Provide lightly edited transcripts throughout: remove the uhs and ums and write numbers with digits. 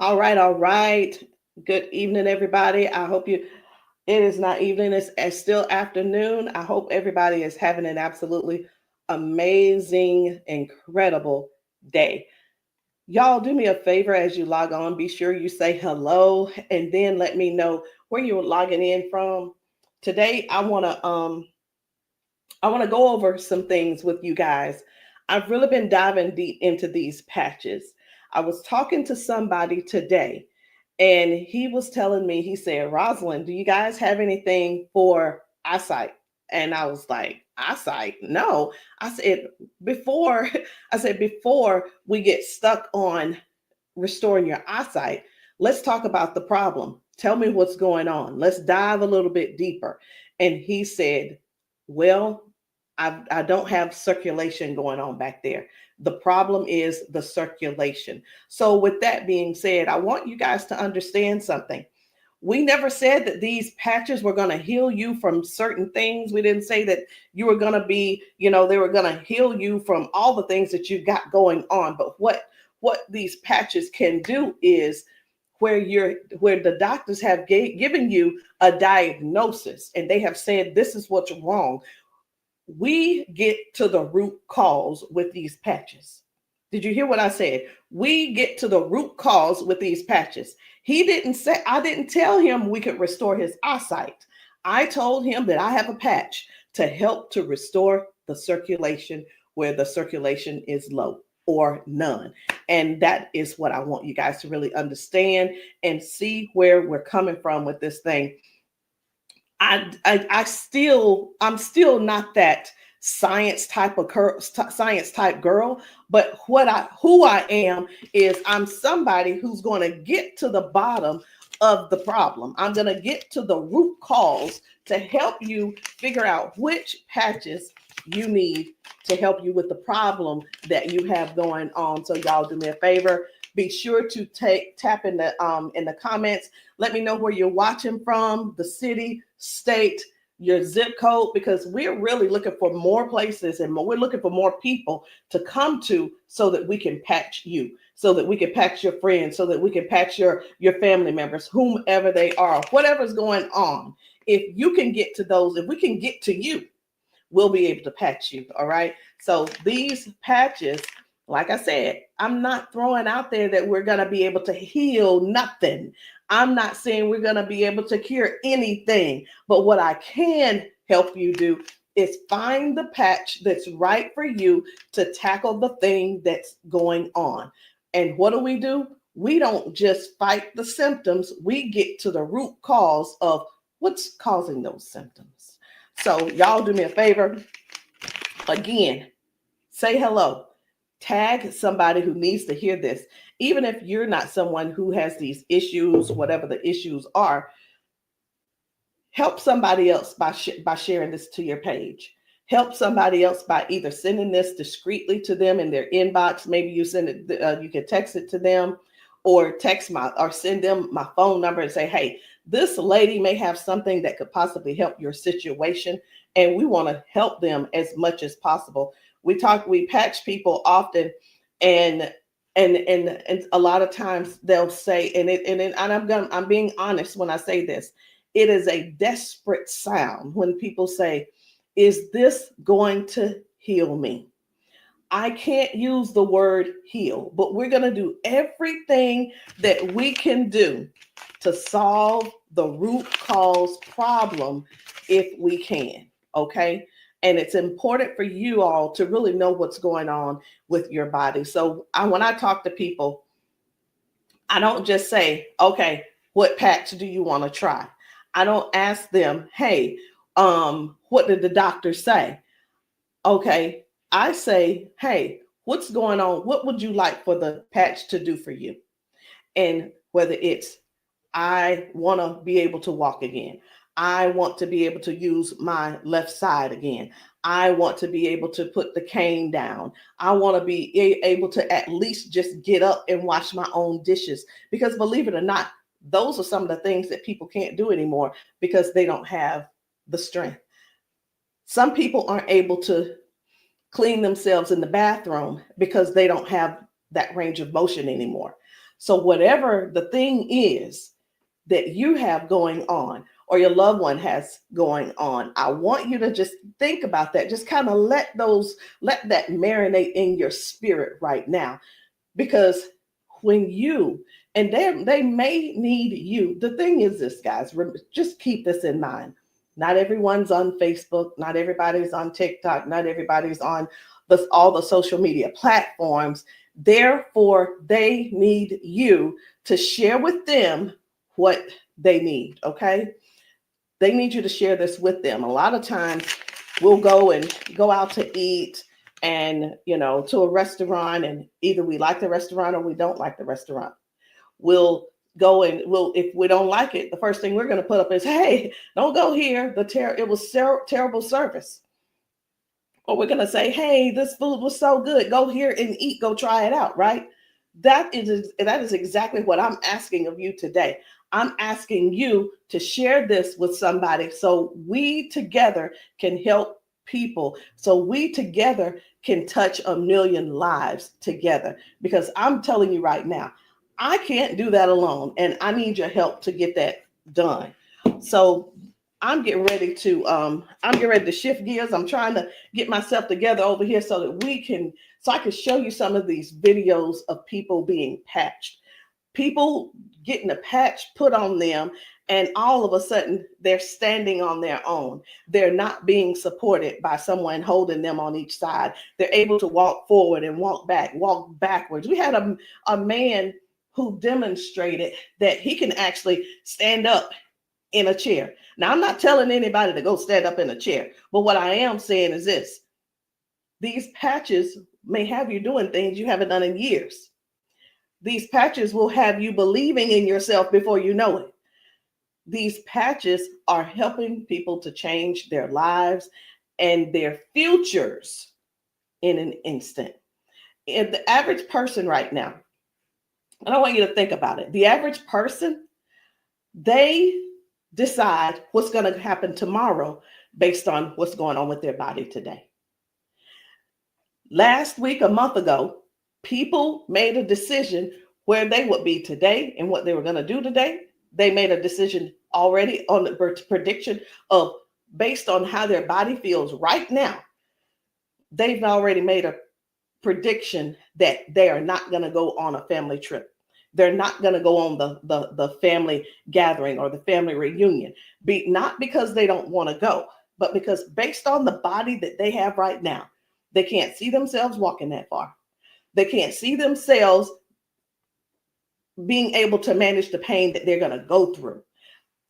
All right, all right. Good evening, everybody. I hope it is not evening, it's still afternoon. I hope everybody is having an absolutely amazing, incredible day. Y'all, do me a favor as you log on. Be sure you say hello and then let me know where you're logging in from. Today, I want to go over some things with you guys. I've really been diving deep into these patches. I was talking to somebody today, and he was telling me, he said, Rosalind, do you guys have anything for eyesight? And I was like, eyesight? No. I said, before, before we get stuck on restoring your eyesight, let's talk about the problem. Tell me what's going on. Let's dive a little bit deeper. And he said, well, I don't have circulation going on back there. The problem is the circulation. So, with that being said, I want you guys to understand something. We never said that these patches were going to heal you from certain things. We didn't say that you were going to be, they were going to heal you from all the things that you got going on. But what these patches can do is where the doctors have given you a diagnosis and they have said this is what's wrong, we get to the root cause with these patches. Did you hear what I said? We get to the root cause with these patches. He didn't say, I didn't tell him we could restore his eyesight. I told him that I have a patch to help to restore the circulation where the circulation is low or none. And that is what I want you guys to really understand and see where we're coming from with this thing. I'm still not that science type girl, but who I am is I'm somebody who's going to get to the bottom of the problem. I'm going to get to the root cause to help you figure out which patches you need to help you with the problem that you have going on. So y'all do me a favor, be sure to tap in the comments. Let me know where you're watching from, the city, state, your zip code, because we're really looking for more places and we're looking for more people to come to so that we can patch you, so that we can patch your friends, so that we can patch your family members, whomever they are, whatever's going on. If you can get to those, if we can get to you, we'll be able to patch you. All right. So these patches, like I said, I'm not throwing out there that we're going to be able to heal nothing. I'm not saying we're going to be able to cure anything. But what I can help you do is find the patch that's right for you to tackle the thing that's going on. And what do? We don't just fight the symptoms, we get to the root cause of what's causing those symptoms. So, y'all do me a favor. Again, say hello. Tag somebody who needs to hear this. Even if you're not someone who has these issues, whatever the issues are, help somebody else by sharing this to your page. Help somebody else by either sending this discreetly to them in their inbox. Maybe you send it, you can text it to them, or send them my phone number and say, hey, this lady may have something that could possibly help your situation, and we want to help them as much as possible. We patch people often, and a lot of times they'll say, I'm being honest when I say this, it is a desperate sound when people say, is this going to heal me? I can't use the word heal, but we're going to do everything that we can do to solve the root cause problem if we can. Okay. And it's important for you all to really know what's going on with your body. So when I talk to people, I don't just say, okay, what patch do you want to try? I don't ask them, hey, what did the doctor say? Okay, I say, hey, what's going on? What would you like for the patch to do for you? And whether it's, I want to be able to walk again. I want to be able to use my left side again. I want to be able to put the cane down. I want to be able to at least just get up and wash my own dishes. Because believe it or not, those are some of the things that people can't do anymore because they don't have the strength. Some people aren't able to clean themselves in the bathroom because they don't have that range of motion anymore. So whatever the thing is that you have going on or your loved one has going on, I want you to just think about that. Just kind of let that marinate in your spirit right now. Because when you, and they may need you. The thing is this, guys, just keep this in mind. Not everyone's on Facebook, not everybody's on TikTok, not everybody's on all the social media platforms. Therefore, they need you to share with them what they need, okay? They need you to share this with them. A lot of times we'll go out to eat and, to a restaurant, and either we like the restaurant or we don't like the restaurant. We'll go and if we don't like it, the first thing we're going to put up is, hey, don't go here. It was terrible service. Or we're going to say, hey, this food was so good. Go here and eat. Go try it out, right? That is exactly what I'm asking of you today. I'm asking you to share this with somebody so we together can help people, so we together can touch 1 million lives together. Because I'm telling you right now, I can't do that alone, and I need your help to get that done. So I'm getting ready to shift gears. I'm trying to get myself together over here so that I can show you some of these videos of people being patched, people getting a patch put on them, and all of a sudden they're standing on their own. They're not being supported by someone holding them on each side. They're able to walk forward and walk backwards. We had a man who demonstrated that he can actually stand up in a chair. Now, I'm not telling anybody to go stand up in a chair, but what I am saying is this: these patches may have you doing things you haven't done in years. These patches will have you believing in yourself before you know it. These patches are helping people to change their lives and their futures in an instant. And the average person right now, and I want you to think about it. The average person, they decide what's going to happen tomorrow based on what's going on with their body today. Last week, a month ago, people made a decision where they would be today and what they were going to do today. They made a decision already on the prediction of based on how their body feels right now. They've already made a prediction that they are not going to go on a family trip. They're not going to go on the family gathering or the family reunion. Not because they don't want to go, but because based on the body that they have right now, they can't see themselves walking that far. They can't see themselves being able to manage the pain that they're going to go through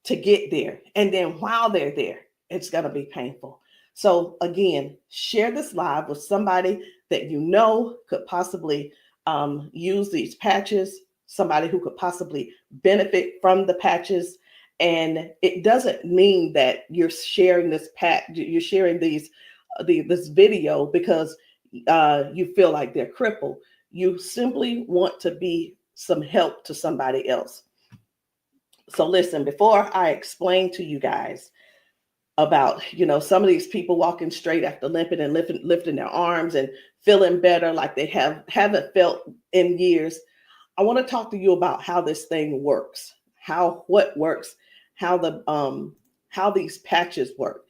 to get there. And then while they're there, it's going to be painful. So again, share this live with somebody that you know could possibly use these patches, somebody who could possibly benefit from the patches. And it doesn't mean that you're sharing this you're sharing this video because you feel like they're crippled. You simply want to be some help to somebody else. So listen, before I explain to you guys about, some of these people walking straight after limping and lifting their arms and feeling better like they haven't felt in years, I want to talk to you about how this thing works, what works, how these patches work.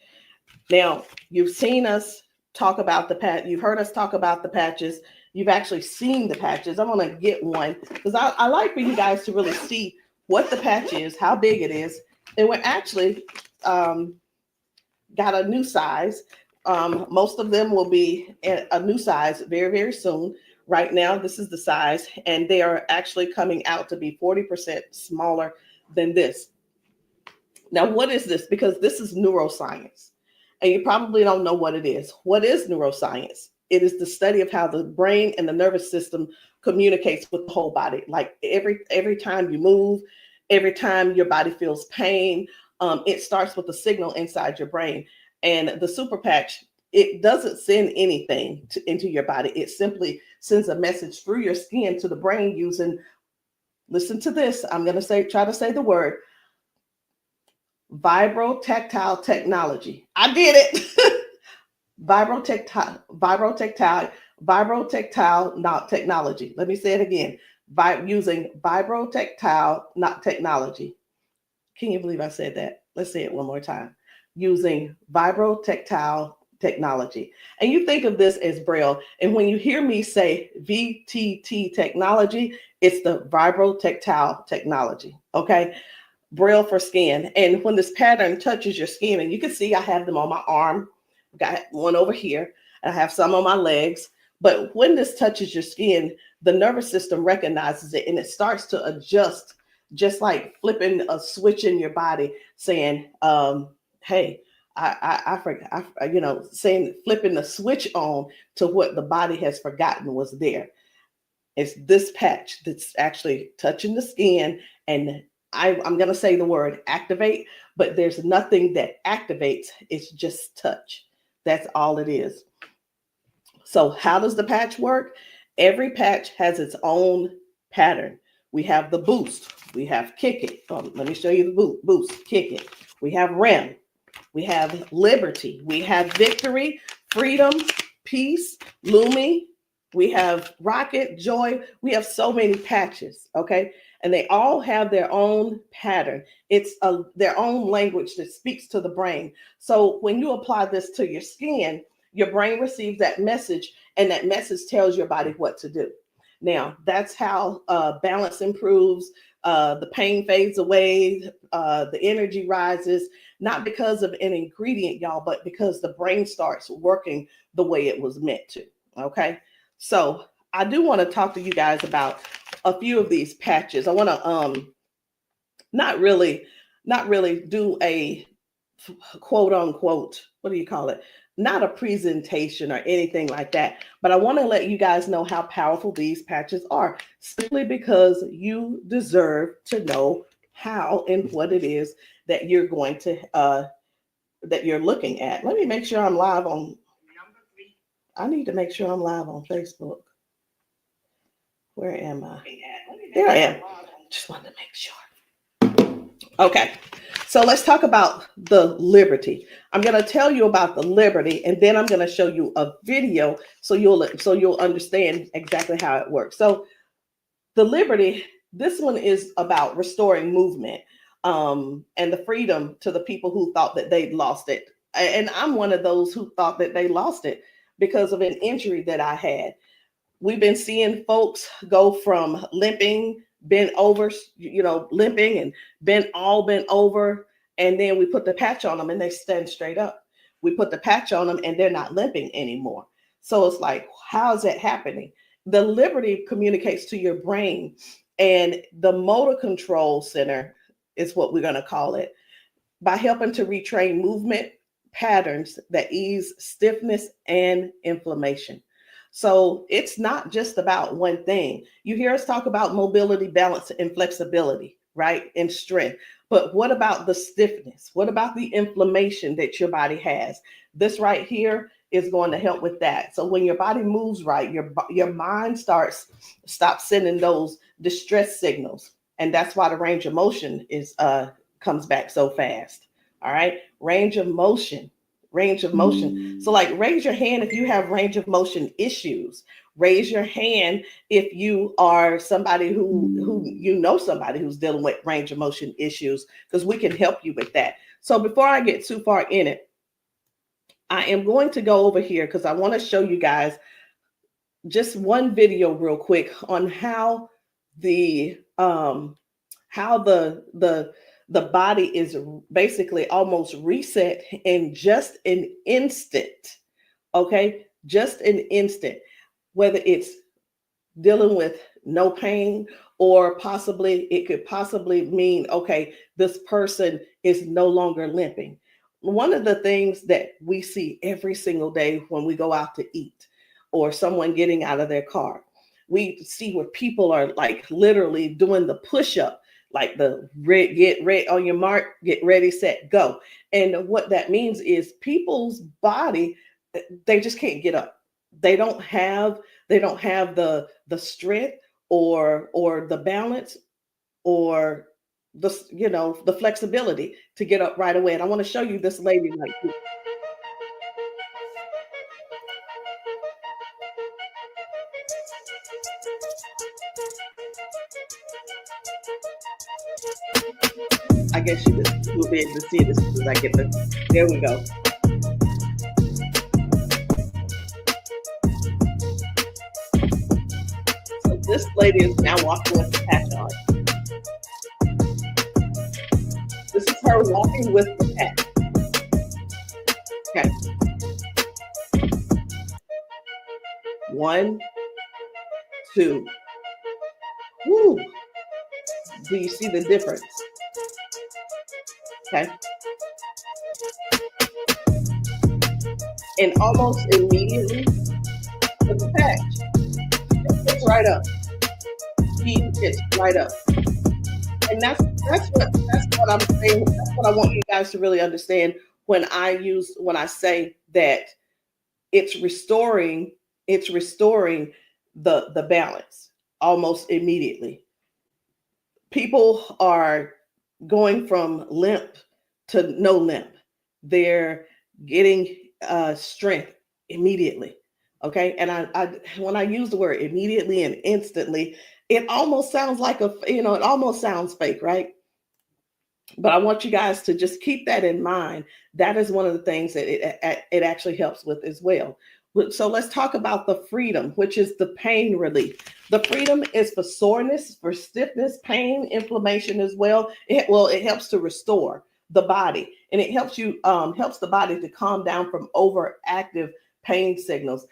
Now, you've seen us talk about you've heard us talk about the patches. You've actually seen the patches. I'm going to get one because I like for you guys to really see what the patch is, how big it is. And we're actually got a new size. Most of them will be a new size very, very soon. Right now, this is the size, and they are actually coming out to be 40% smaller than this. Now, what is this? Because this is neuroscience, and you probably don't know what it is. What is neuroscience? It is the study of how the brain and the nervous system communicates with the whole body. Like every time you move, every time your body feels pain, it starts with a signal inside your brain. And the super patch, it doesn't send anything into your body. It simply sends a message through your skin to the brain using, listen to this, I'm going to try to say the word, vibrotactile technology. I did it. Vibrotactile technology. Let me say it again. using vibrotactile not technology. Can you believe I said that? Let's say it one more time. Using vibrotactile technology. And you think of this as Braille. And when you hear me say VTT technology, it's the vibrotactile technology. Okay. Braille for skin. And when this pattern touches your skin, and you can see I have them on my arm, got one over here, and I have some on my legs. But when this touches your skin, the nervous system recognizes it and it starts to adjust, just like flipping a switch in your body, saying, hey, I forgot, saying, flipping the switch on to what the body has forgotten was there. It's this patch that's actually touching the skin, and I'm going to say the word activate, but there's nothing that activates. It's just touch. That's all it is. So how does the patch work? Every patch has its own pattern. We have the boost. We have kick it. Let me show you the boost, kick it. We have REM. We have liberty. We have victory, freedom, peace, Lumi. We have rocket, joy. We have so many patches, okay? And they all have their own pattern. It's their own language that speaks to the brain. So when you apply this to your skin, your brain receives that message, and that message tells your body what to do. Now, that's how balance improves, the pain fades away, the energy rises, not because of an ingredient, y'all, but because the brain starts working the way it was meant to, okay? So I do want to talk to you guys about a few of these patches. I want to not really do a quote unquote, what do you call it? Not a presentation or anything like that, but I want to let you guys know how powerful these patches are, simply because you deserve to know how and what it is that you're going to that you're looking at. Let me make sure I'm live on. I need to make sure I'm live on Facebook. Where am I? There I am. Just wanted to make sure. Okay. So let's talk about the liberty. I'm going to tell you about the liberty, and then I'm going to show you a video so you'll understand exactly how it works. So the liberty, this one is about restoring movement and the freedom to the people who thought that they'd lost it. And I'm one of those who thought that they lost it because of an injury that I had. We've been seeing folks go from limping, bent over, limping and bent over. And then we put the patch on them and they stand straight up. We put the patch on them and they're not limping anymore. So it's like, how is that happening? The liberty communicates to your brain, and the motor control center is what we're going to call it, by helping to retrain movement patterns that ease stiffness and inflammation. So it's not just about one thing. You hear us talk about mobility, balance, and flexibility, right? And strength. But what about the stiffness? What about the inflammation that your body has? This right here is going to help with that. So when your body moves right, your mind stops sending those distress signals. And that's why the range of motion comes back so fast. All right. Range of motion. So like, raise your hand if you have range of motion issues. Raise your hand if you are somebody who somebody who's dealing with range of motion issues, because we can help you with that. So before I get too far in it, I am going to go over here because I want to show you guys just one video real quick on how the body is basically almost reset in just an instant. Okay, just an instant. Whether it's dealing with no pain, or it could possibly mean, okay, this person is no longer limping. One of the things that we see every single day when we go out to eat, or someone getting out of their car, we see where people are like literally doing the push-up, like the get ready on your mark, get ready, set, go. And what that means is people's body, they just can't get up. They don't have the strength or the balance or the flexibility to get up right away. And I want to show you this lady right here. I guess you will be able to see it as soon as I get the. There we go. So this lady is now walking with the patch on. This is her walking with the patch. Okay. 1, 2. Woo. Do you see the difference? Okay. And almost immediately, with the patch, it's right up. It's right up. And that's what I'm saying. That's what I want you guys to really understand when I say that it's restoring the balance almost immediately. People are going from limp to no limp. They're getting strength immediately. Okay. And I when I use the word immediately and instantly, it almost sounds like it almost sounds fake, right? But I want you guys to just keep that in mind. That is one of the things that it actually helps with as well. So let's talk about the freedom, which is the pain relief. The freedom is for soreness, for stiffness, pain, inflammation as well. It helps to restore the body, and it helps the body to calm down from overactive pain signals.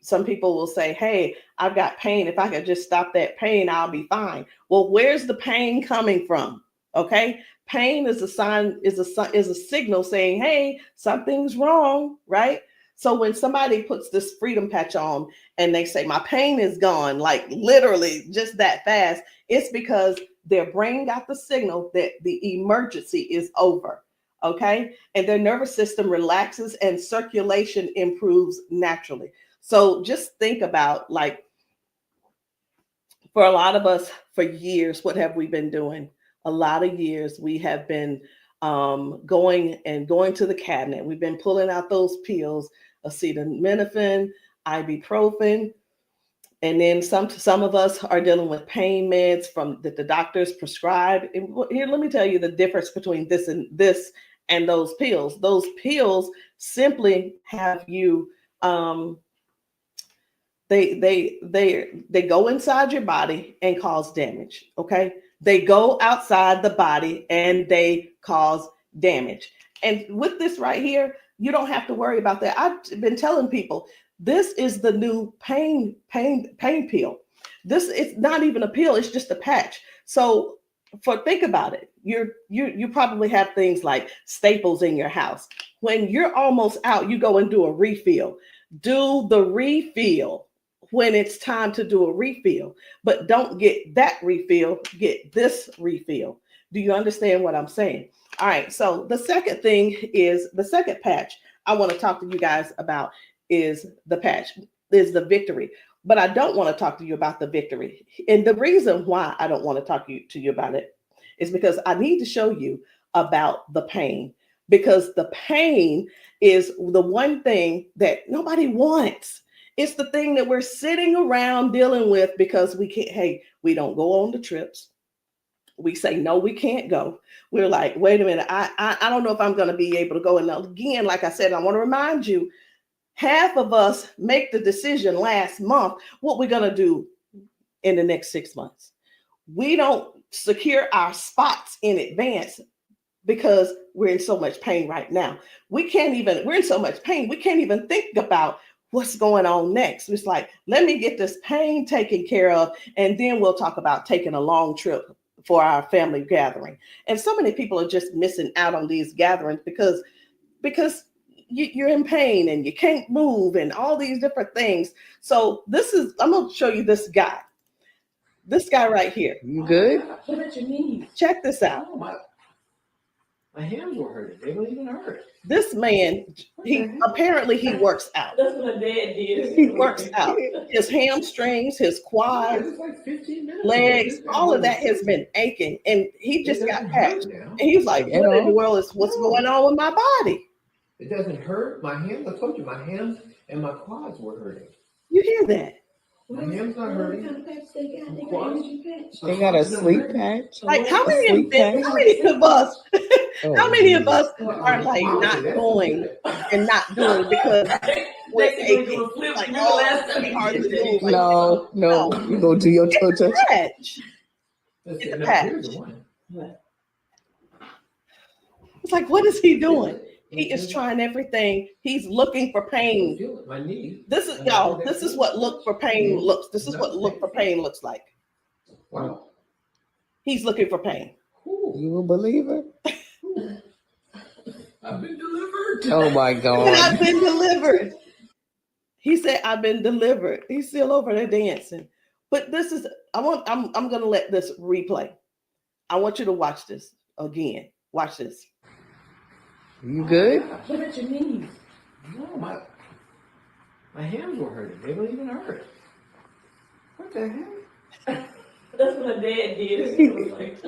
Some people will say, "Hey, I've got pain. If I could just stop that pain, I'll be fine." Well, where's the pain coming from? Okay. Pain is a sign, is a signal saying, "Hey, something's wrong," right? So when somebody puts this freedom patch on and they say, "My pain is gone," like literally just that fast, it's because their brain got the signal that the emergency is over. Okay. And their nervous system relaxes and circulation improves naturally. So just think about, like, for a lot of us, for years, what have we been doing? A lot of years we have been going to the cabinet. We've been pulling out those pills, acetaminophen, ibuprofen, and then some of us are dealing with pain meds that the doctors prescribe. And here, let me tell you the difference between this and those pills. Those pills simply have you they go inside your body and cause damage. Okay. They go outside the body and they cause damage. And with this right here, you don't have to worry about that. I've been telling people, this is the new pain pill. This is not even a pill, it's just a patch. So think about it. You probably have things like staples in your house. When you're almost out, you go and do a refill. Do the refill when it's time to do a refill, but don't get that refill, get this refill. Do you understand what I'm saying? All right. So the second patch I want to talk to you guys about is the victory. But I don't want to talk to you about the victory. And the reason why I don't want to talk to you about it is because I need to show you about the pain, because the pain is the one thing that nobody wants. It's the thing that we're sitting around dealing with because we don't go on the trips. We say, no, we can't go. We're like, wait a minute, I don't know if I'm going to be able to go. And again, like I said, I want to remind you, half of us make the decision last month what we're going to do in the next 6 months. We don't secure our spots in advance because we're in so much pain right now. We're in so much pain, we can't even think about what's going on next. It's like, let me get this pain taken care of, and then we'll talk about taking a long trip for our family gathering. And so many people are just missing out on these gatherings because you're in pain and you can't move and all these different things. So I'm going to show you this guy right here. You good? What about your knees? Check this out. Oh, my hands were hurting. They don't even hurt. This man, he works out. That's what my dad did. He works out. His hamstrings, his quads, like 15 minutes legs, all of that has been aching. And he just got patched. And he was like, what in the world is what's going on with my body? It doesn't hurt. My hands, I told you, my hands and my quads were hurting. You hear that? My hand's not hurting. They got a sleep patch. Like how A many sleep patch? how many of us Oh, how many of us Well, are like not going and not doing because we're aching? Like, oh, it's gonna be hard to move. Like, no, no. you go do your toe touch. patch. Let's It's see, a no, patch. here's the one. It's like, what is he doing? He is trying everything. He's looking for pain. Feel it, my knee. This is y'all. This is what look for pain looks. This is what look for pain looks like. Wow. He's looking for pain. You a believer? I've been delivered. Oh my And God. I've been delivered. He said, "I've been delivered." He's still over there dancing. But this is. I'm gonna let this replay. I want you to watch this again. Watch this. You good? What about your knees? No, my hands were hurting. They don't even hurt. What the heck? That's what my dad did. It was like,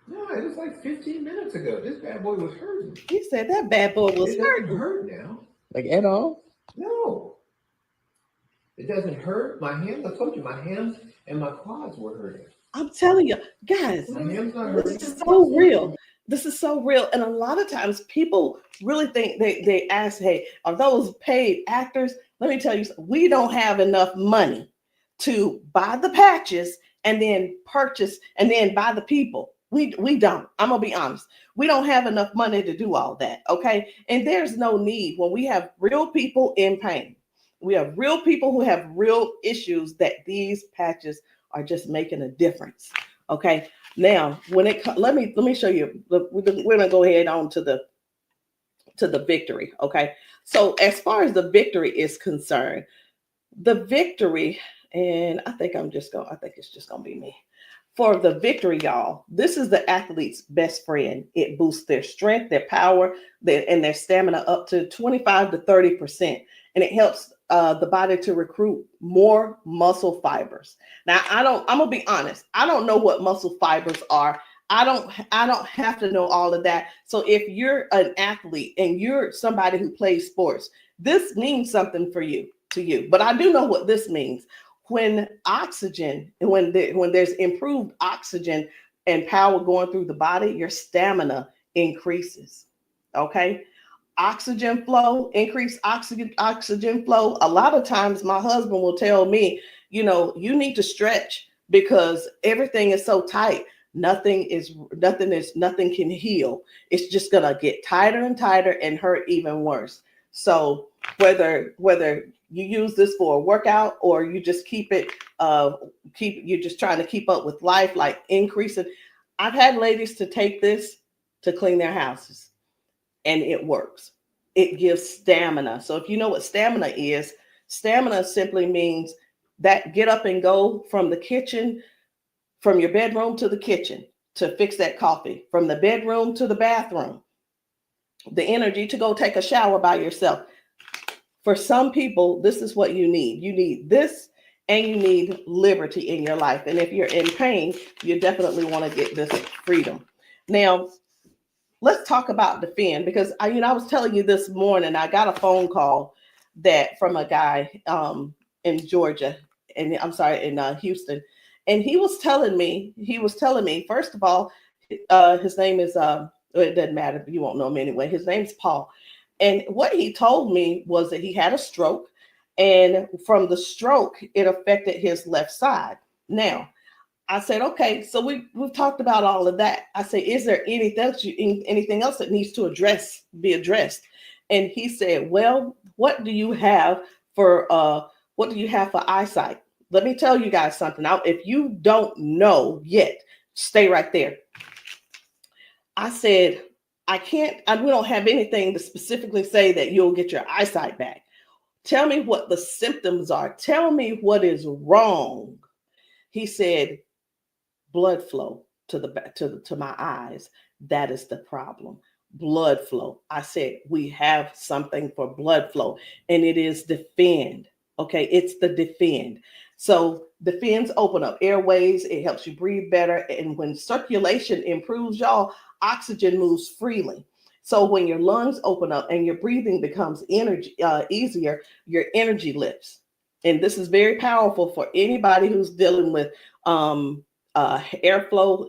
No, it was like 15 minutes ago. This bad boy was hurting. He said that bad boy was It doesn't hurting. hurt now. Like at all? No. It doesn't hurt. My hands, I told you, my hands and my quads were hurting. I'm telling you, guys, My hands not hurting. this is so real. This is so real. And a lot of times people really think they ask, hey, are those paid actors? Let me tell you, we don't have enough money to buy the patches and then purchase and then buy the people. We don't. I'm gonna be honest. We don't have enough money to do all that. Okay. And there's no need when we have real people in pain. We have real people who have real issues that these patches are just making a difference. Okay. Now, when it let me show you. We're gonna go ahead on to the victory. Okay. So as far as the victory is concerned, the victory, and I think it's just gonna be me. For the victory, y'all, this is the athlete's best friend. It boosts their strength, their power, and their stamina up to 25 to 30%. And it helps the body to recruit more muscle fibers. Now, I'm gonna be honest. I don't know what muscle fibers are. I don't have to know all of that. So if you're an athlete and you're somebody who plays sports, this means something to you. But I do know what this means. When there's improved oxygen and power going through the body, your stamina increases. Okay. Oxygen flow, increased oxygen flow. A lot of times my husband will tell me, you need to stretch because everything is so tight. Nothing can heal. It's just gonna get tighter and tighter and hurt even worse. So whether you use this for a workout or you just you're just trying to keep up with life, like increasing. I've had ladies to take this to clean their houses and it works. It gives stamina. So if you know what stamina simply means that get up and go from the kitchen, from your bedroom to the kitchen to fix that coffee, from the bedroom to the bathroom, the energy to go take a shower by yourself. For some people, this is what you need. You need this and you need liberty in your life. And if you're in pain, you definitely want to get this freedom. Now, let's talk about Defend, because I was telling you this morning, I got a phone call from a guy in Georgia, and I'm sorry, in Houston. And he was telling me, first of all, his name is, it doesn't matter, you won't know him anyway. His name's Paul. And what he told me was that he had a stroke, and from the stroke, it affected his left side. Now, I said, okay, so we've talked about all of that. I said, is there anything else that needs to be addressed? And he said, well, what do you have for eyesight? Let me tell you guys something. Now, if you don't know yet, stay right there. I said, we don't have anything to specifically say that you'll get your eyesight back. Tell me what the symptoms are. Tell me what is wrong. He said, blood flow to my eyes. That is the problem. Blood flow. I said, we have something for blood flow, and it is Defend. Okay, it's the Defend. So Defends open up airways. It helps you breathe better. And when circulation improves, y'all, oxygen moves freely. So when your lungs open up and your breathing becomes easier, your energy lifts. and this is very powerful for anybody who's dealing with airflow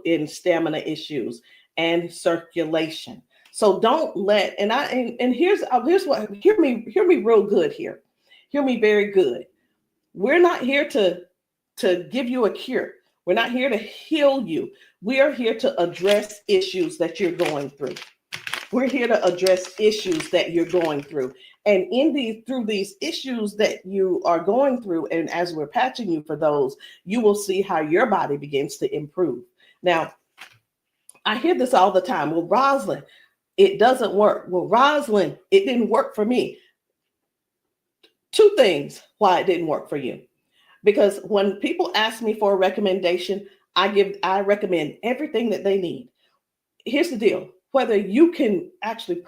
and stamina issues and circulation. So don't let, and here's what, hear me real good here. Hear me very good. We're not here to give you a cure. We're not here to heal you. We are here to address issues that you're going through. We're here to address issues that you're going through. And through these issues that you are going through, and as we're patching you for those, you will see how your body begins to improve. Now, I hear this all the time. Well, Rosalind, it doesn't work. Well, Rosalind, it didn't work for me. Two things why it didn't work for you. Because when people ask me for a recommendation, I recommend everything that they need. Here's the deal. Whether you can actually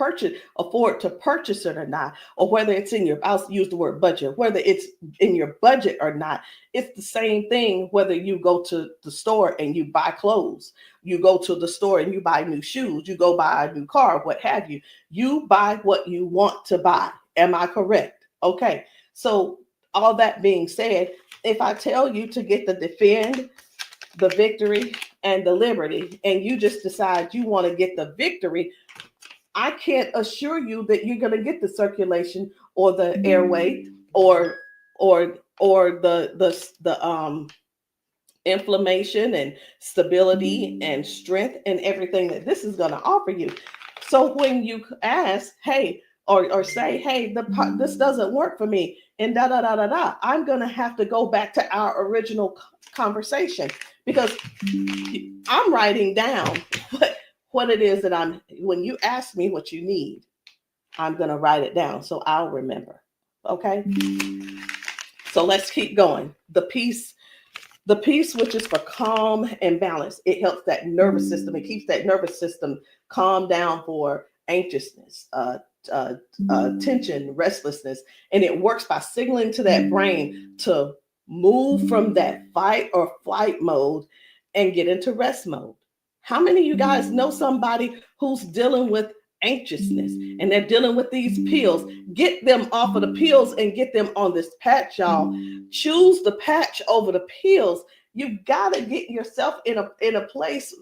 afford to purchase it or not, or whether it's I'll use the word budget, whether it's in your budget or not, it's the same thing whether you go to the store and you buy clothes, you go to the store and you buy new shoes, you go buy a new car, what have you. You buy what you want to buy. Am I correct? Okay. So all that being said, if I tell you to get the Defend, the Victory, and the Liberty, and you just decide you want to get the Victory, I can't assure you that you're going to get the circulation or the airway or the inflammation and stability and strength and everything that this is going to offer you. So when you ask, hey, or say, hey, this doesn't work for me, and I'm going to have to go back to our original conversation, because I'm writing down what it is that when you ask me what you need, I'm going to write it down so I'll remember. Okay. So let's keep going. The peace, which is for calm and balance. It helps that nervous system. It keeps that nervous system calm down for anxiousness, tension, restlessness. And it works by signaling to that brain to move from that fight or flight mode and get into rest mode. How many of you guys know somebody who's dealing with anxiousness and they're dealing with these pills? Get them off of the pills and get them on this patch, y'all. Choose the patch over the pills. You got to get yourself in a place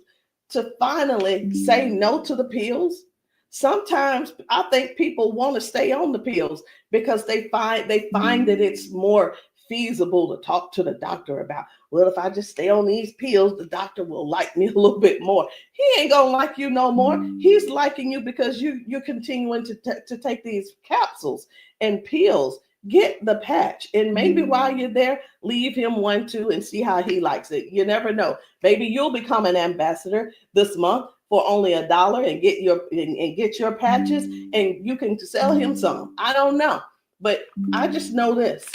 to finally say no to the pills. Sometimes I think people want to stay on the pills because they find that it's more feasible to talk to the doctor about, well, if I just stay on these pills, the doctor will like me a little bit more. He ain't gonna like you no more. He's liking you because you're continuing to take these capsules and pills. Get the patch, and maybe while you're there, leave him one too and see how he likes it. You never know. Maybe you'll become an ambassador this month for only $1 and get your patches, and you can sell him some. I don't know, but I just know this.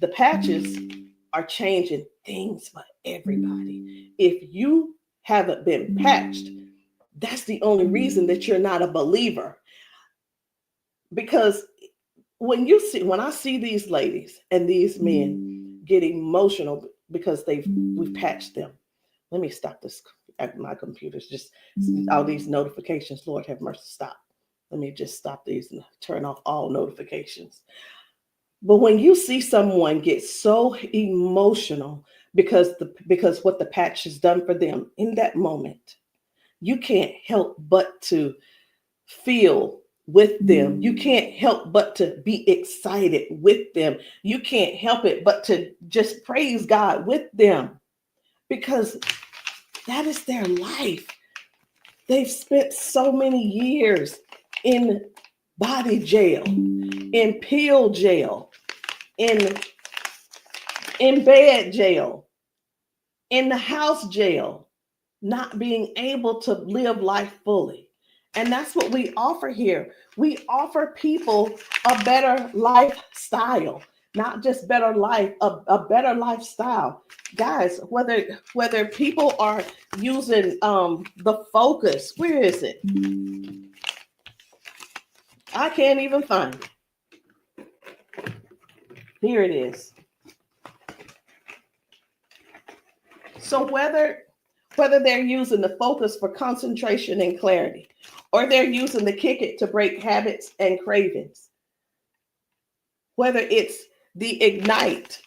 The patches are changing things for everybody. If you haven't been patched, that's the only reason that you're not a believer. Because when I see these ladies and these men get emotional because we've patched them. Let me stop this. My computer's just all these notifications. Lord have mercy, stop. Let me just stop these and turn off all notifications. But when you see someone get so emotional because what the patch has done for them in that moment, you can't help but to feel with them. You can't help but to be excited with them. You can't help it but to just praise God with them, because that is their life. They've spent so many years in body jail, in pill jail, in bed jail, in the house jail, not being able to live life fully. And that's what we offer here. We offer people a better lifestyle, not just better life, a better lifestyle. Guys, whether people are using the Focus, where is it? I can't even find it. Here it is. So whether they're using the Focus for concentration and clarity, or they're using the Kick It to break habits and cravings, whether it's the Ignite,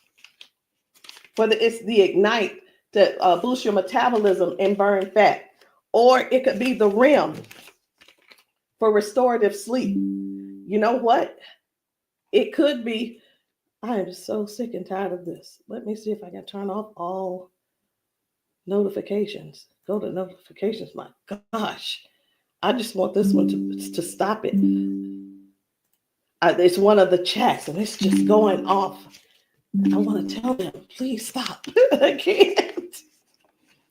it's the Ignite to boost your metabolism and burn fat, or it could be the REM for restorative sleep. You know what? It could be. I am so sick and tired of this. Let me see if I can turn off all notifications. Go to notifications. My gosh, I just want this one to stop it. It's one of the chats and it's just going off. I want to tell them, please stop.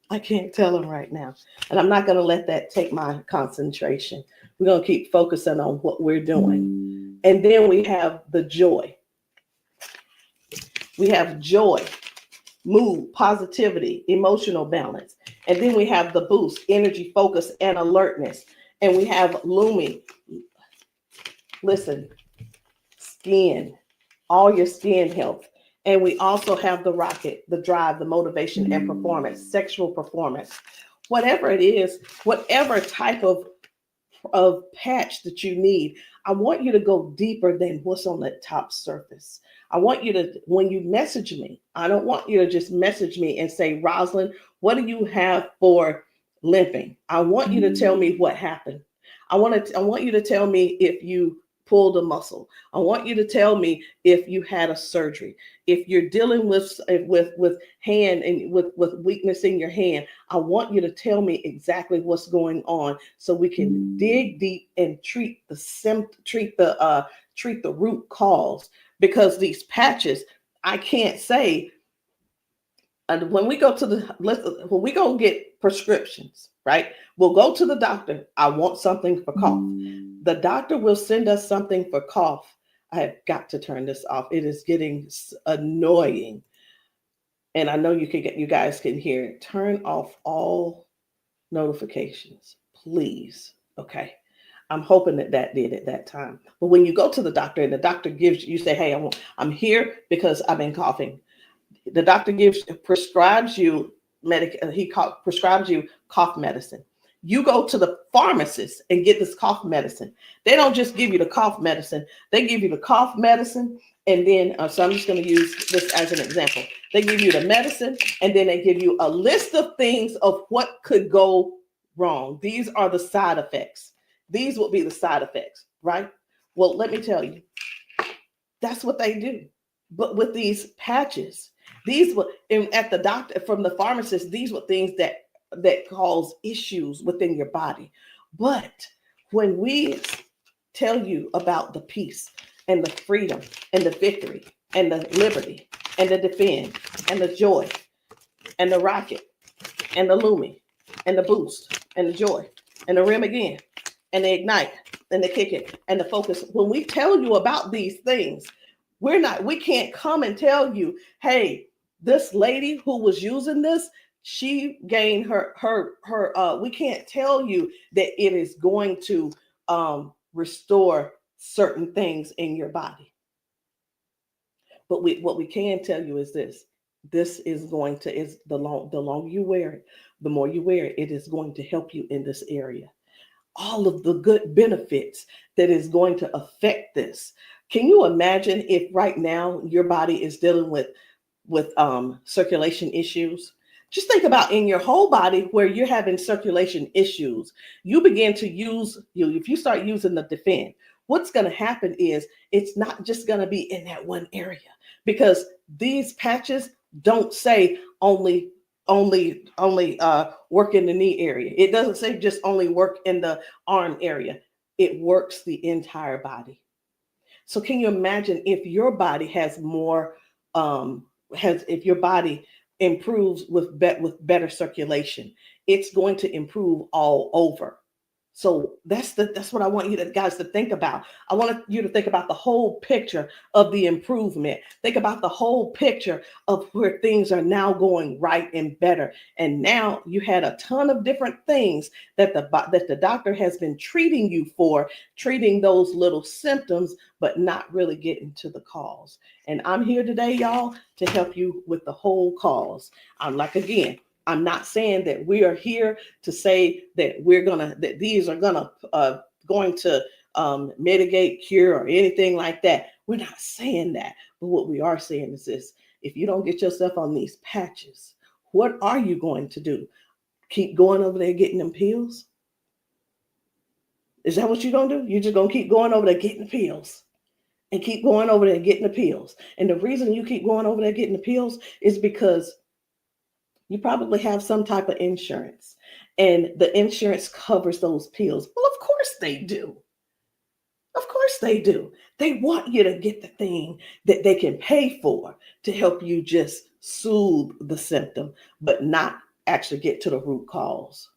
I can't tell them right now. And I'm not going to let that take my concentration. We're going to keep focusing on what we're doing. And then we have the joy. We have joy, mood, positivity, emotional balance. And then we have the boost, energy, focus, and alertness. And we have Lumi. Listen, skin, all your skin health. And we also have the rocket, the drive, the motivation and performance, sexual performance. Whatever it is, whatever type of patch that you need, I want you to go deeper than what's on the top surface. I want you to, when you message me, I don't want you to just message me and say, Rosalind, what do you have for limping? I want you to tell me what happened. I want you to tell me if you pulled a muscle. I want you to tell me if you had a surgery. If you're dealing with hand and with weakness in your hand, I want you to tell me exactly what's going on so we can dig deep and treat the root cause. Because these patches, I can't say. And when we go get prescriptions, right? We'll go to the doctor. I want something for cough. The doctor will send us something for cough. I have got to turn this off. It is getting annoying. And I know you guys can hear it. Turn off all notifications, please. Okay. I'm hoping that did at that time. But when you go to the doctor and the doctor you say, hey, I'm here because I've been coughing. The doctor prescribes you prescribes you cough medicine. You go to the pharmacist and get this cough medicine. They don't just give you the cough medicine. They give you the cough medicine. And then, so I'm just going to use this as an example. They give you the medicine and then they give you a list of things of what could go wrong. These are the side effects. These will be the side effects, right? Well, let me tell you, that's what they do. But with these patches, at the doctor, from the pharmacist, these were things that cause issues within your body. But when we tell you about the peace and the freedom and the victory and the liberty and the defend and the joy and the rocket and the Lumi and the boost and the joy and the REM again and the ignite and the kick it and the focus, when we tell you about these things, we can't come and tell you, hey, this lady who was using this, she gained we can't tell you that it is going to restore certain things in your body. But what we can tell you is this is going to, the longer you wear it, the more you wear it, it is going to help you in this area. All of the good benefits that is going to affect this. Can you imagine if right now your body is dealing with circulation issues? Just think about in your whole body where you're having circulation issues. You begin to if you start using the defend, what's going to happen is it's not just going to be in that one area, because these patches don't say only work in the knee area. It doesn't say just only work in the arm area. It works the entire body. So can you imagine if your body has more, if your body improves with better circulation, it's going to improve all over. So that's what I want you guys to think about. I want you to think about the whole picture of the improvement. Think about the whole picture of where things are now going right and better. And now you had a ton of different things that the doctor has been treating you for, treating those little symptoms, but not really getting to the cause. And I'm here today, y'all, to help you with the whole cause. I'm not saying that we are here to say that that these are going to mitigate, cure, or anything like that. We're not saying that. But what we are saying is this: if you don't get yourself on these patches, what are you going to do? Keep going over there getting them pills? Is that what you're going to do? You're just going to keep going over there getting the pills and keep going over there getting the pills. And the reason you keep going over there getting the pills is because you probably have some type of insurance, and the insurance covers those pills. Well, of course they do. Of course they do. They want you to get the thing that they can pay for to help you just soothe the symptom, but not actually get to the root cause.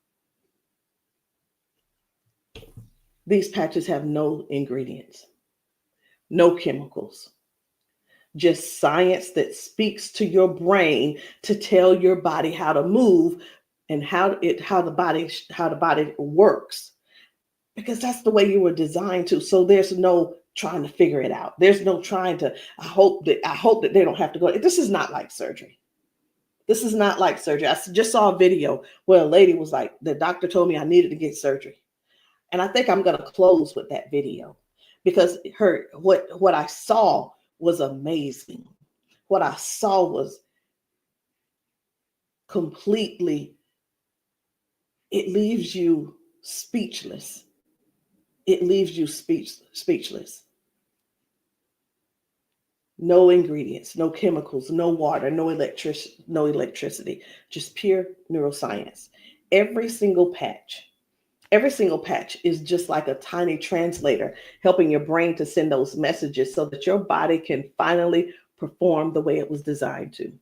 These patches have no ingredients, no chemicals, just science that speaks to your brain to tell your body how to move and how the body works, because that's the way you were designed to. So there's no trying to figure it out. There's no trying to, I hope that they don't have to go. This is not like surgery. This is not like surgery. I just saw a video where a lady was like, the doctor told me I needed to get surgery. And I think I'm going to close with that video, because what I saw was amazing. What I saw was completely, it leaves you speechless. It leaves you speechless. No ingredients, no chemicals, no water, no electricity, just pure neuroscience. Every single patch is just like a tiny translator, helping your brain to send those messages so that your body can finally perform the way it was designed to.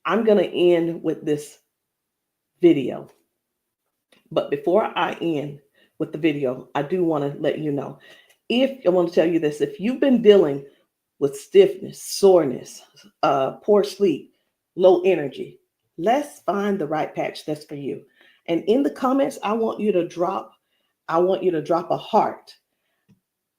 I'm going to end with this video. But before I end with the video, I do want to let you know, I want to tell you this: if you've been dealing with stiffness, soreness, poor sleep, low energy, let's find the right patch that's for you. And in the comments, I want you to drop a heart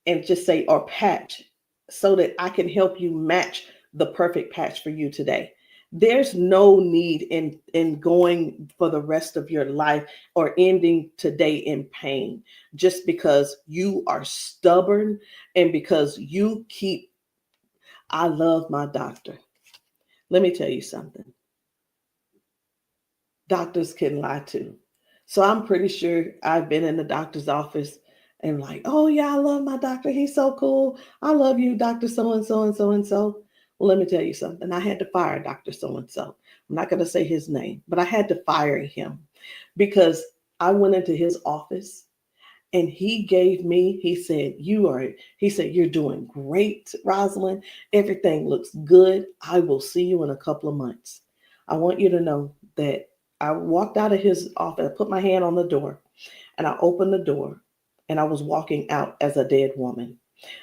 and just say, or patch, so that I can help you match the perfect patch for you today. There's no need in going for the rest of your life or ending today in pain just because you are stubborn and because you keep, I love my doctor. Let me tell you something. Doctors can lie too. So I'm pretty sure I've been in the doctor's office and like, oh yeah, I love my doctor. He's so cool. I love you, Dr. So-and-so and so-and-so. Well, let me tell you something. I had to fire Dr. So-and-so. I'm not going to say his name, but I had to fire him because I went into his office and he said, you're doing great, Rosalind. Everything looks good. I will see you in a couple of months. I want you to know that I walked out of his office, I put my hand on the door and I opened the door and I was walking out as a dead woman.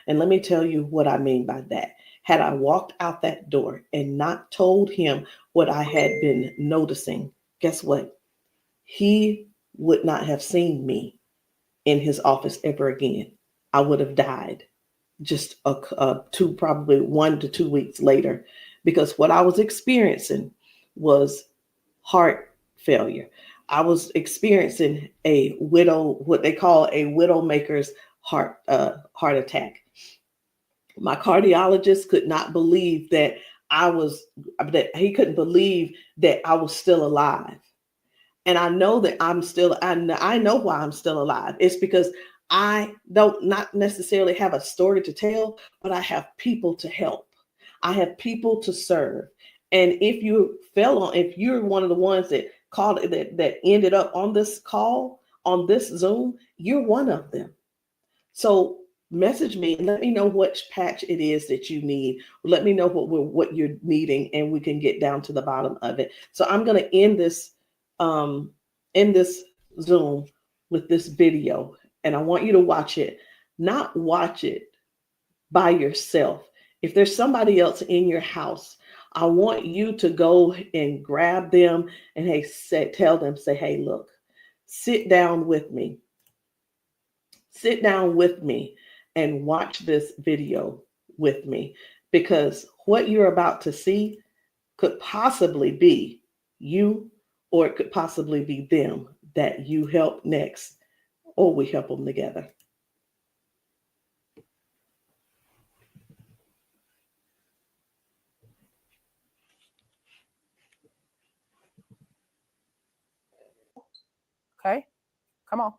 And let me tell you what I mean by that. Had I walked out that door and not told him what I had been noticing, guess what? He would not have seen me in his office ever again. I would have died just probably 1 to 2 weeks later, because what I was experiencing was heart failure. I was experiencing what they call a widowmaker's heart attack. My cardiologist could not believe that he couldn't believe that I was still alive. And I know that I know why I'm still alive. It's because I don't not necessarily have a story to tell, but I have people to help. I have people to serve. And if you're one of the ones that called that ended up on this call, on this Zoom, you're one of them. So message me and let me know which patch it is that you need. Let me know what you're needing, and we can get down to the bottom of it. So I'm going to end this Zoom with this video, and I want you to watch it. Not watch it by yourself. If there's somebody else in your house, I want you to go and grab them and tell them, hey, look, sit down with me. Sit down with me and watch this video with me, because what you're about to see could possibly be you, or it could possibly be them that you help next, or we help them together. Okay, come on.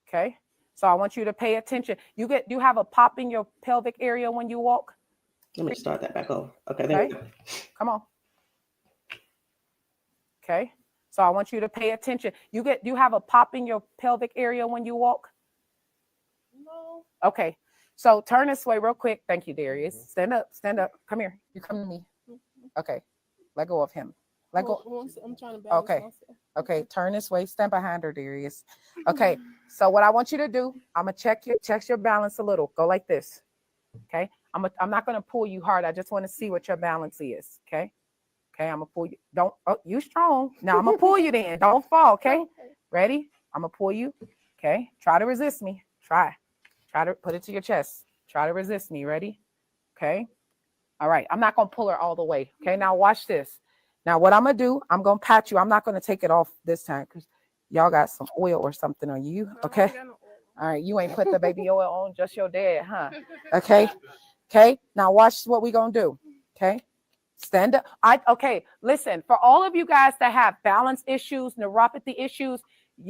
Okay, so I want you to pay attention. Do you have a pop in your pelvic area when you walk? Let me start that back over. Okay, there we Okay, go. come on. Okay, so I want you to pay attention. Do you have a pop in your pelvic area when you walk? No. Okay, so turn this way real quick. Thank you, Darius. Stand up, come here. You come to me. Okay, let go of him. Let go. I'm trying to balance Okay. myself. Okay, turn this way. Stand behind her, Darius. Okay, so what I want you to do, I'm gonna check your balance a little. Go like this. Okay, I'm not gonna pull you hard. I just want to see what your balance is. Okay, I'm gonna pull you. You strong. Now I'm gonna pull you. Then don't fall. Okay, ready? I'm gonna pull you. Okay, try to resist me. Try to put it to your chest. Try to resist me. Ready? Okay. All right. I'm not gonna pull her all the way. Okay. Now watch this. Now, what I'm going to do, I'm going to pat you. I'm not going to take it off this time because y'all got some oil or something on you. Okay. All right. You ain't put the baby oil on, just your dad, huh? Okay. Okay. Now, watch what we're going to do. Okay. Stand up. Okay. Listen, for all of you guys that have balance issues, neuropathy issues,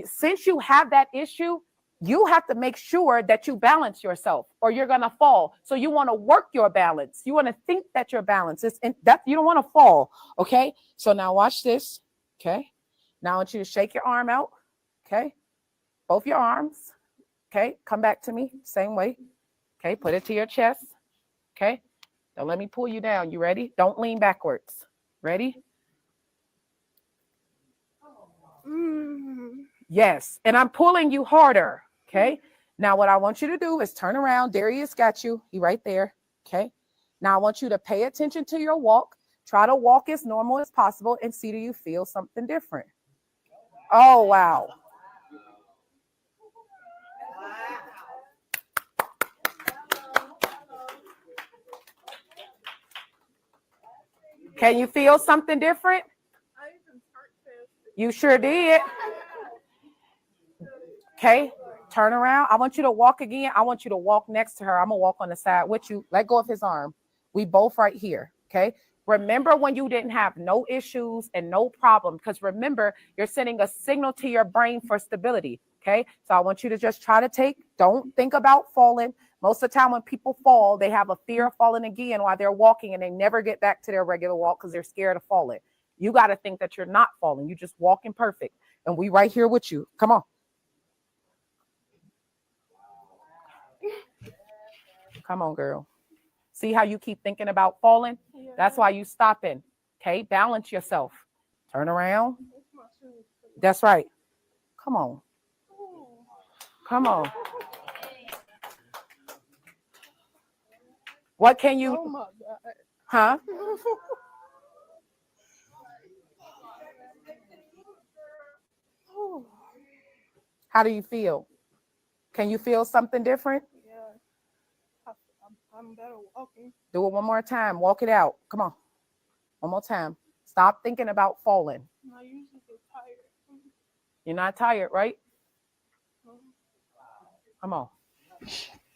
since you have that issue, you have to make sure that you balance yourself or you're going to fall. So you want to work your balance. You want to think that your balance is in that you don't want to fall. Okay. So now watch this. Okay. Now I want you to shake your arm out. Okay. Both your arms. Okay. Come back to me. Same way. Okay. Put it to your chest. Okay. Now let me pull you down. You ready? Don't lean backwards. Ready? Yes. And I'm pulling you harder. Okay. Now what I want you to do is turn around. Darius got you. He right there. Okay. Now I want you to pay attention to your walk. Try to walk as normal as possible and see, do you feel something different? Oh, wow. Can you feel something different? You sure did. Okay. Turn around. I want you to walk again. I want you to walk next to her. I'm going to walk on the side with you. Let go of his arm. We both right here. Okay. Remember when you didn't have no issues and no problem, because remember, you're sending a signal to your brain for stability. Okay. So I want you to just try to don't think about falling. Most of the time when people fall, they have a fear of falling again while they're walking and they never get back to their regular walk because they're scared of falling. You got to think that you're not falling. You just walking perfect. And we right here with you. Come on. Come on, girl. See how you keep thinking about falling? Yeah. That's why you stopping. Okay, balance yourself. Turn around. That's right. Come on. Come on. What can you? Oh my God. Huh? How do you feel? Can you feel something different? I'm better walking. Do it one more time. Walk it out. Come on. One more time. Stop thinking about falling. I usually get tired. You're not tired, right? Come on.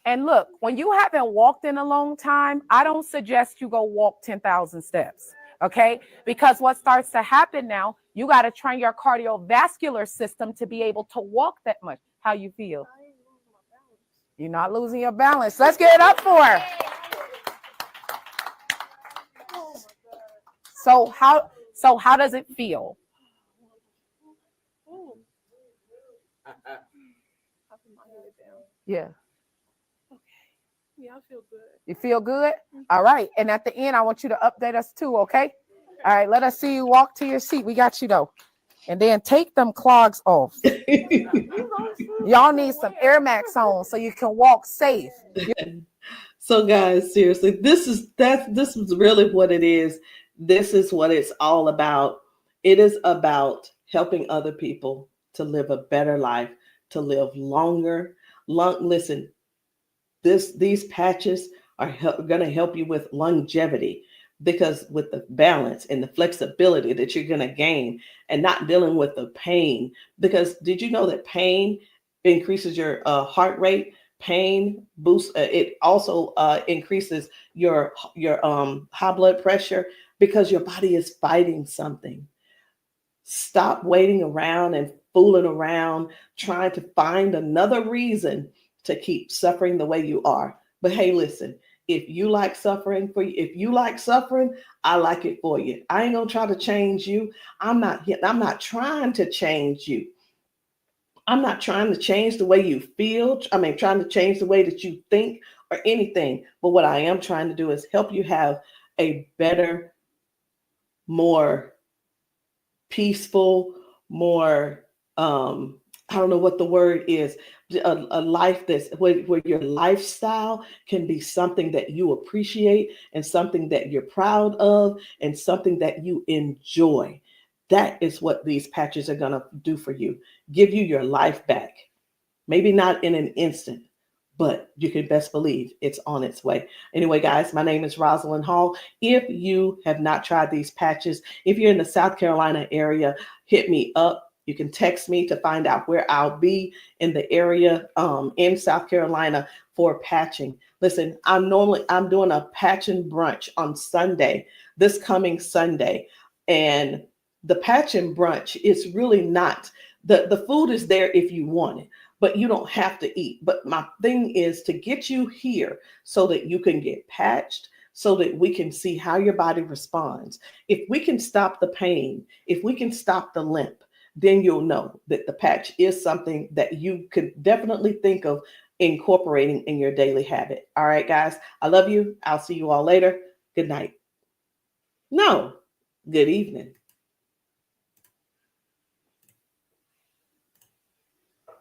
And look, when you haven't walked in a long time, I don't suggest you go walk 10,000 steps. Okay? Because what starts to happen now, you got to train your cardiovascular system to be able to walk that much. How you feel? You're not losing your balance. Let's get it up for her. So how does it feel? Yeah. Okay. Yeah, I feel good. You feel good? All right. And at the end, I want you to update us too, okay? All right, let us see you walk to your seat. We got you though. And then take them clogs off. Y'all need some Air Max on so you can walk safe. So guys, seriously, this is really what it is. This is what it's all about. It is about helping other people to live a better life, to live longer. Listen, these patches are going to help you with longevity, because with the balance and the flexibility that you're going to gain and not dealing with the pain. Because did you know that pain increases your heart rate? Pain boosts, it also increases your high blood pressure, because your body is fighting something. Stop waiting around and fooling around trying to find another reason to keep suffering the way you are. But hey, listen, if you like suffering if you like suffering, I like it for you. I ain't gonna try to change you. I'm not trying to change you. I'm not trying to change the way you feel. Trying to change the way that you think or anything. But what I am trying to do is help you have a better, more peaceful, more, I don't know what the word is, a life that's where your lifestyle can be something that you appreciate and something that you're proud of and something that you enjoy. That is what these patches are going to do for you. Give you your life back. Maybe not in an instant, but you can best believe it's on its way. Anyway, guys, my name is Rosalind Hall. If you have not tried these patches, if you're in the South Carolina area, hit me up. You can text me to find out where I'll be in the area in South Carolina for patching. Listen, I'm doing a patching brunch on Sunday, this coming Sunday. And the patching brunch is really not, the food is there if you want it, but you don't have to eat. But my thing is to get you here so that you can get patched, so that we can see how your body responds. If we can stop the pain, if we can stop the limp, then you'll know that the patch is something that you could definitely think of incorporating in your daily habit. All right, guys, I love you. I'll see you all later. Good night. No, good evening.